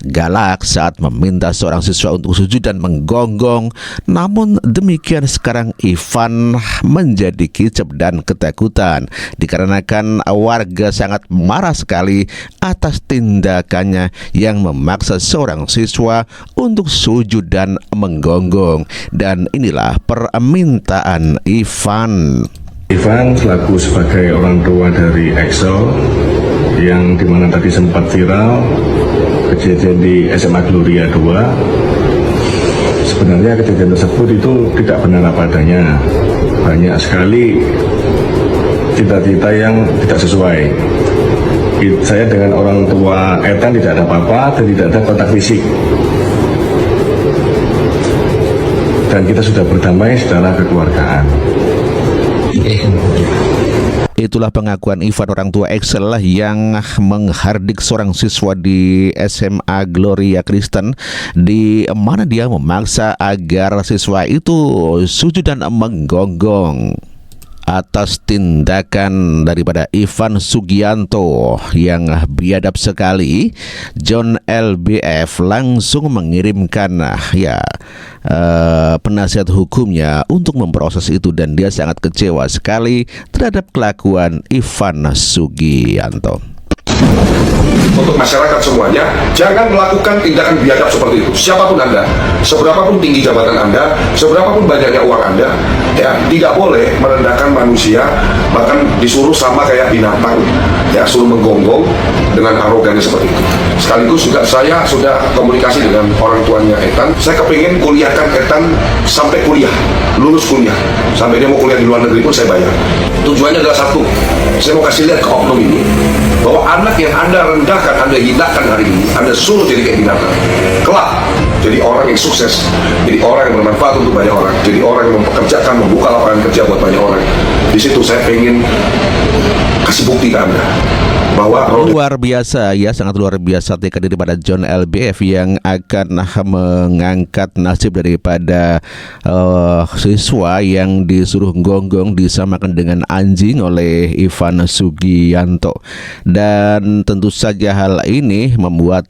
galak saat meminta seorang siswa untuk sujud dan menggonggong. Namun demikian sekarang Ivan menjadi kicep dan ketakutan dikarenakan warga sangat marah sekali atas tindakannya yang memaksa seorang siswa untuk sujud dan menggonggong. Dan inilah permintaan Ivan. Ivan selaku sebagai orang tua dari Excel yang dimana tadi sempat viral kejadian di SMA Gloria 2, sebenarnya kejadian tersebut itu tidak benar apa adanya. Banyak sekali cita-cita yang tidak sesuai. Saya dengan orang tua Ethan tidak ada apa-apa dan tidak ada kontak fisik, dan kita sudah berdamai secara kekeluargaan. Itulah pengakuan Ivan, orang tua Excel yang menghardik seorang siswa di SMA Gloria Kristen, di mana dia memaksa agar siswa itu sujud dan menggonggong. Atas tindakan daripada Ivan Sugianto yang biadab sekali, John LBF langsung mengirimkan penasihat hukumnya untuk memproses itu, dan dia sangat kecewa sekali terhadap kelakuan Ivan Sugianto. Untuk masyarakat semuanya, jangan melakukan tindakan biadab seperti itu. Siapapun Anda, seberapapun tinggi jabatan Anda, seberapapun banyaknya uang Anda, ya tidak boleh merendahkan manusia, bahkan disuruh sama kayak binatang, ya suruh menggonggong dengan arogannya seperti itu. Sekaligus juga saya sudah komunikasi dengan orang tuanya Ethan. Saya kepingin kuliahkan Ethan sampai kuliah, lulus kuliah, sampai dia mau kuliah di luar negeri pun saya bayar. Tujuannya adalah satu, saya mau kasih lihat ke oknum ini bahwa anak yang Anda rendahkan, Anda hinakan hari ini, Anda suruh jadi kayak binatang, kelak jadi orang yang sukses, jadi orang yang bermanfaat untuk banyak orang, jadi orang yang mempekerjakan, membuka lapangan kerja buat banyak orang. Di situ saya pengen kasih bukti ke Anda bahwa luar biasa ya, sangat luar biasa tekad daripada John LBF yang akan mengangkat nasib daripada siswa yang disuruh gonggong disamakan dengan anjing oleh Ivan Sugianto. Dan tentu saja hal ini membuat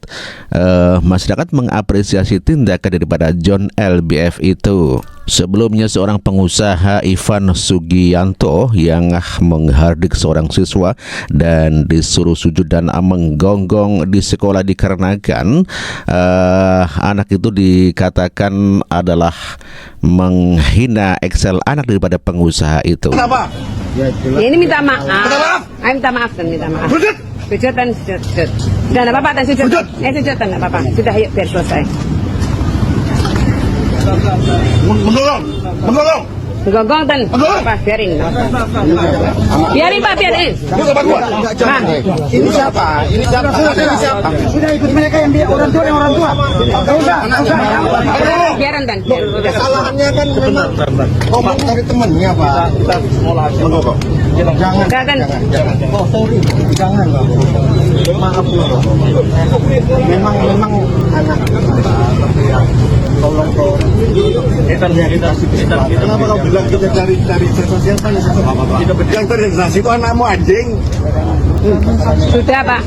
masyarakat mengapresiasi tindakan daripada John LBF itu. Sebelumnya seorang pengusaha Ivan Sugianto yang menghardik seorang siswa dan disuruh sujud dan menggonggong di sekolah dikarenakan anak itu dikatakan adalah menghina Excel, anak daripada pengusaha itu. Kenapa? Ya, ini minta maaf. Minta maaf? Ayo minta maaf dan minta maaf. Sujud. Sujud dan sujud. Sudah enggak apa-apa dan sujud. Sujud. Sujud dan enggak apa-apa. Sudah yuk biar selesai. Menggonggong. Gonggong dan apa biarin. Biarin Pak, biarin. Pak, ini siapa? Ini siapa? Sudah ikut mereka yang dia orang tua. Enggak usah. Biarin dan. Kesalahannya kan memang ngomong dari temennya, Pak. Menggonggong. Jangan. Oh, sorry. Jangan, Pak. Maaf, memang anak. Tolong. Kenapa kau bilang kita cari sosial kan? Yang terintegrasi itu anakmu anjing. Sudah Pak.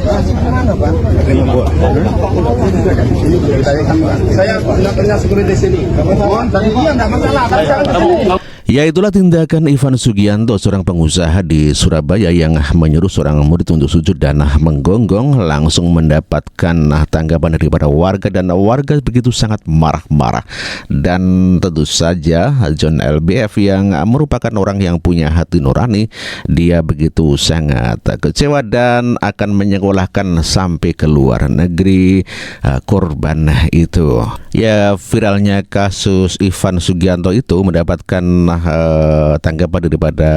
Saya pernah security di sini. Tadi dia nggak masalah. Ya, itulah tindakan Ivan Sugianto, seorang pengusaha di Surabaya yang menyuruh seorang murid untuk sujud dan menggonggong, langsung mendapatkan tanggapan daripada warga, dan warga begitu sangat marah-marah. Dan tentu saja John LBF yang merupakan orang yang punya hati nurani, dia begitu sangat kecewa dan akan menyekolahkan sampai ke luar negeri korban itu. Ya, viralnya kasus Ivan Sugianto itu mendapatkan tanggapan daripada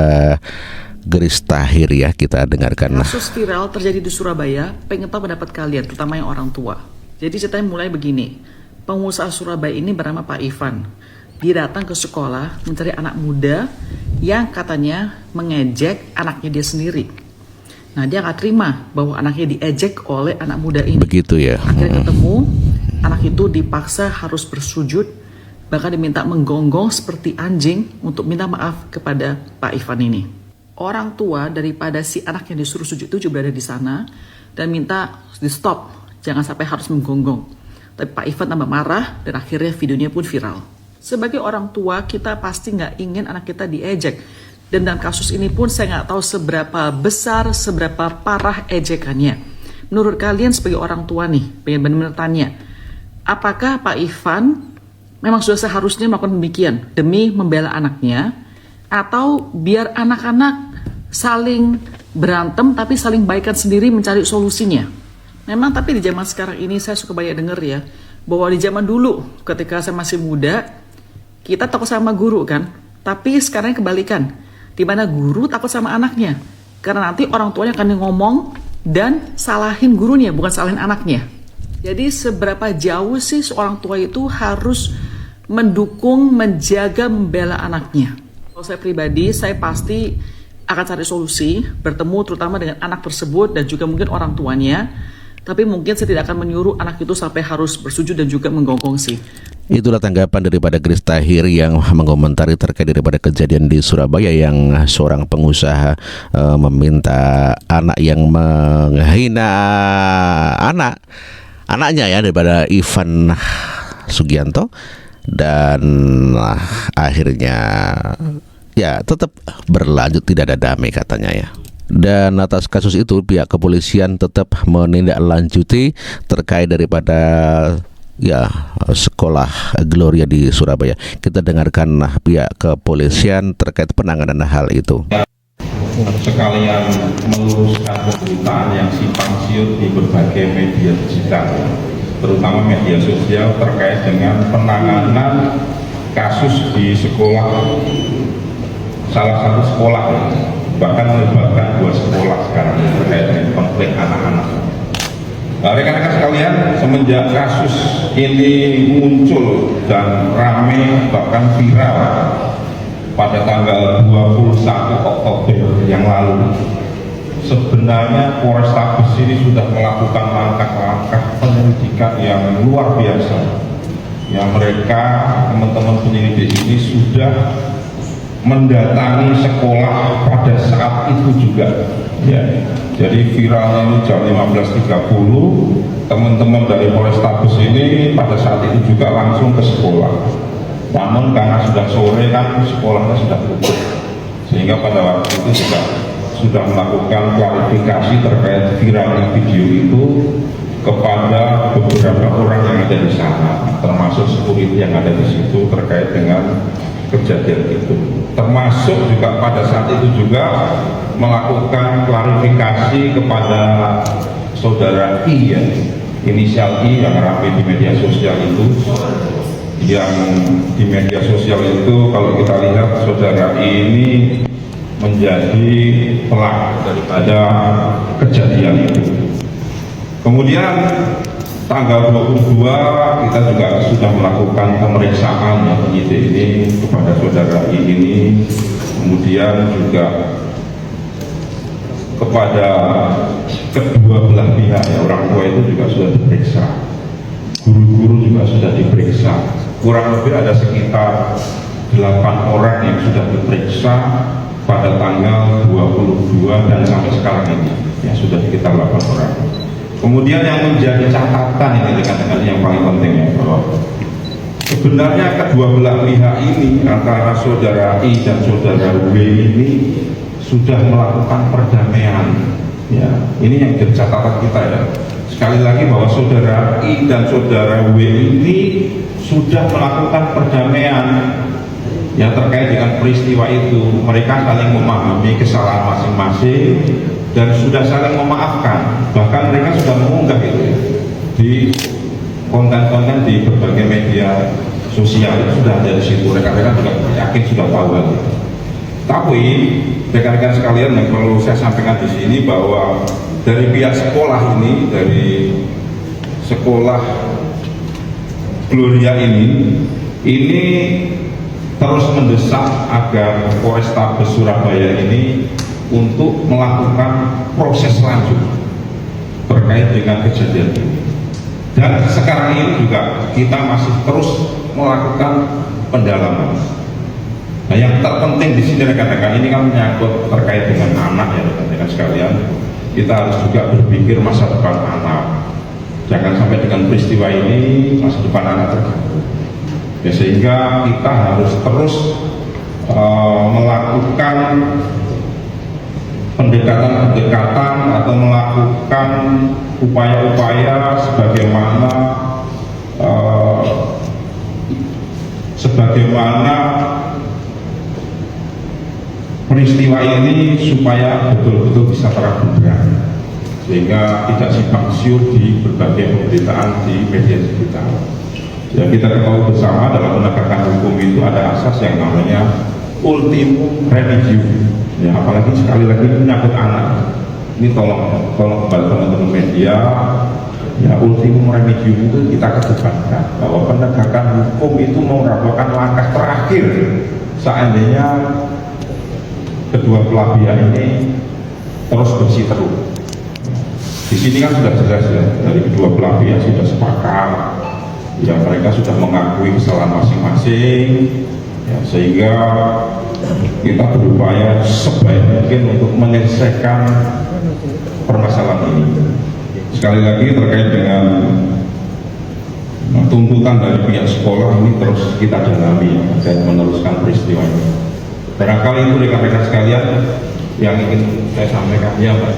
Grace Tahir, ya, kita dengarkan. Kasus viral terjadi di Surabaya, pengen tahu pendapat kalian, terutama yang orang tua. Jadi ceritanya mulai begini, pengusaha Surabaya ini bernama Pak Ivan. Dia datang ke sekolah mencari anak muda yang katanya mengejek anaknya dia sendiri. Nah, dia nggak terima bahwa anaknya diejek oleh anak muda ini. Begitu ya. Akhirnya ketemu, anak itu dipaksa harus bersujud, bahkan diminta menggonggong seperti anjing untuk minta maaf kepada Pak Ivan ini. Orang tua daripada si anak yang disuruh sujud itu juga berada di sana dan minta di stop, jangan sampai harus menggonggong. Tapi Pak Ivan tambah marah dan akhirnya videonya pun viral. Sebagai orang tua, kita pasti nggak ingin anak kita diejek. Dan dalam kasus ini pun saya nggak tahu seberapa besar, seberapa parah ejekannya. Menurut kalian sebagai orang tua nih, pengen benar-benar tanya, apakah Pak Ivan memang sudah seharusnya melakukan demikian demi membela anaknya, atau biar anak-anak saling berantem tapi saling baikan sendiri mencari solusinya? Memang tapi di zaman sekarang ini saya suka banyak denger ya, bahwa di zaman dulu ketika saya masih muda, kita takut sama guru kan, tapi sekarang kebalikan, di mana guru takut sama anaknya, karena nanti orang tuanya akan ngomong dan salahin gurunya, bukan salahin anaknya. Jadi seberapa jauh sih seorang tua itu harus mendukung, menjaga, membela anaknya? Kalau saya pribadi, saya pasti akan cari solusi, bertemu terutama dengan anak tersebut dan juga mungkin orang tuanya. Tapi mungkin saya tidak akan menyuruh anak itu sampai harus bersujud dan juga menggonggong sih. Itulah tanggapan daripada Grace Tahir yang mengomentari terkait daripada kejadian di Surabaya yang seorang pengusaha meminta anak yang menghina anaknya ya, daripada Ivan Sugianto, dan akhirnya ya tetap berlanjut, tidak ada damai katanya ya. Dan atas kasus itu pihak kepolisian tetap menindaklanjuti terkait daripada ya sekolah Gloria di Surabaya. Kita dengarkan pihak kepolisian terkait penanganan hal itu. Sekalian meluruskan pemberitaan yang simpang siur di berbagai media digital, terutama media sosial terkait dengan penanganan kasus di sekolah, salah satu sekolah, bahkan melibatkan 2 sekolah sekarang terkait dengan konflik anak-anak. Rekan-rekan sekalian, semenjak kasus ini muncul dan ramai bahkan viral pada tanggal 21 Oktober yang lalu, sebenarnya Polrestabes ini sudah melakukan langkah-langkah penyelidikan yang luar biasa. Yang mereka, teman-teman penyelidik ini sudah mendatangi sekolah pada saat itu juga ya. Jadi viralnya ini jam 15.30, teman-teman dari Polrestabes ini pada saat itu juga langsung ke sekolah. Namun karena sudah sore kan sekolahnya sudah tutup, sehingga pada waktu itu sudah melakukan klarifikasi terkait viralnya video itu kepada beberapa orang yang ada di sana, termasuk security yang ada di situ terkait dengan kejadian itu. Termasuk juga pada saat itu juga melakukan klarifikasi kepada saudara I ya, inisial I yang ramai di media sosial itu. Yang di media sosial itu kalau kita lihat saudara I ini menjadi pelaku daripada kejadian itu. Kemudian tanggal 22 kita juga sudah melakukan pemeriksaan penyidik ini kepada saudara I ini, kemudian juga kepada kedua belah pihak ya, orang tua itu juga sudah diperiksa, guru-guru juga sudah diperiksa, kurang lebih ada sekitar 8 orang yang sudah diperiksa pada tanggal 22 dan sampai sekarang ini ya sudah sekitar 8 orang. Kemudian yang menjadi catatan ini rekan-rekan yang paling penting ya, bahwa sebenarnya kedua belah pihak ini antara saudara I dan saudara W ini sudah melakukan perdamaian ya. Ini yang jadi catatan kita ya. Sekali lagi bahwa saudara I dan saudara W ini sudah melakukan perdamaian ya terkait dengan peristiwa itu. Mereka saling memahami kesalahan masing-masing dan sudah saling memaafkan. Bahkan mereka sudah mengunggah itu ya, di konten-konten di berbagai media sosial sudah ada di situ. Rekan-rekan juga yakin sudah tahu kan. Tapi rekan-rekan sekalian yang perlu saya sampaikan di sini bahwa dari pihak sekolah ini, dari sekolah Gloria ini terus mendesak agar Polrestabes Surabaya ini untuk melakukan proses lanjut terkait dengan kejadian ini. Dan sekarang ini juga kita masih terus melakukan pendalaman. Nah, yang terpenting di sini rekan-rekan, ini kan menyangkut terkait dengan anak ya rekan-rekan sekalian. Kita harus juga berpikir masa depan anak. Jangan sampai dengan peristiwa ini masa depan anak terganggu. Ya, sehingga kita harus terus melakukan pendekatan-pendekatan atau melakukan upaya-upaya sebagaimana peristiwa ini supaya betul-betul bisa terang benderang, sehingga tidak simpang siur di berbagai pemberitaan di media digital. Ya, kita ketahui bersama dalam penegakan hukum itu ada asas yang namanya ultimum remedium. Ya, apalagi sekali lagi menyangkut anak. Ini tolong kepada teman-teman media, ya ultimum remedium itu kita kedepankan bahwa penegakan hukum itu merupakan langkah terakhir seandainya kedua belah pihak ini terus bersiteru. Di sini kan sudah jelas ya, dari kedua belah pihak sudah sepakat, ya mereka sudah mengakui kesalahan masing-masing, ya, sehingga kita berupaya sebaik mungkin untuk menyelesaikan permasalahan ini. Sekali lagi terkait dengan tuntutan dari pihak sekolah ini terus kita dalami dan meneruskan peristiwa ini. Barangkali itu rekan-rekan sekalian yang ingin saya sampaikan. Ya, Pak.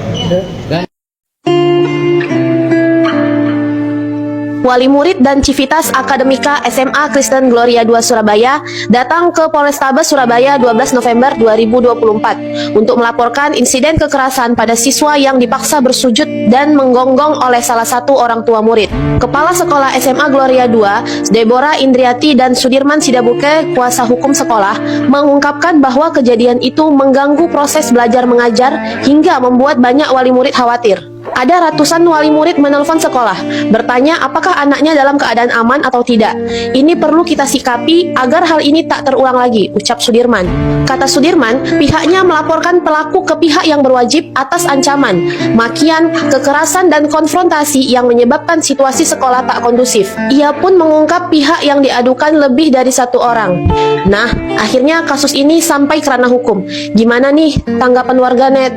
Wali murid dan Civitas Akademika SMA Kristen Gloria II Surabaya datang ke Polrestabes Surabaya 12 November 2024 untuk melaporkan insiden kekerasan pada siswa yang dipaksa bersujud dan menggonggong oleh salah satu orang tua murid. Kepala Sekolah SMA Gloria II, Deborah Indriati dan Sudirman Sidabuke, kuasa hukum sekolah, mengungkapkan bahwa kejadian itu mengganggu proses belajar mengajar hingga membuat banyak wali murid khawatir. Ada ratusan wali murid menelpon sekolah, bertanya apakah anaknya dalam keadaan aman atau tidak. Ini perlu kita sikapi agar hal ini tak terulang lagi, ucap Sudirman. Kata Sudirman, pihaknya melaporkan pelaku ke pihak yang berwajib atas ancaman, makian, kekerasan, dan konfrontasi yang menyebabkan situasi sekolah tak kondusif. Ia pun mengungkap pihak yang diadukan lebih dari satu orang. Nah, akhirnya kasus ini sampai ke ranah hukum. Gimana nih tanggapan warganet?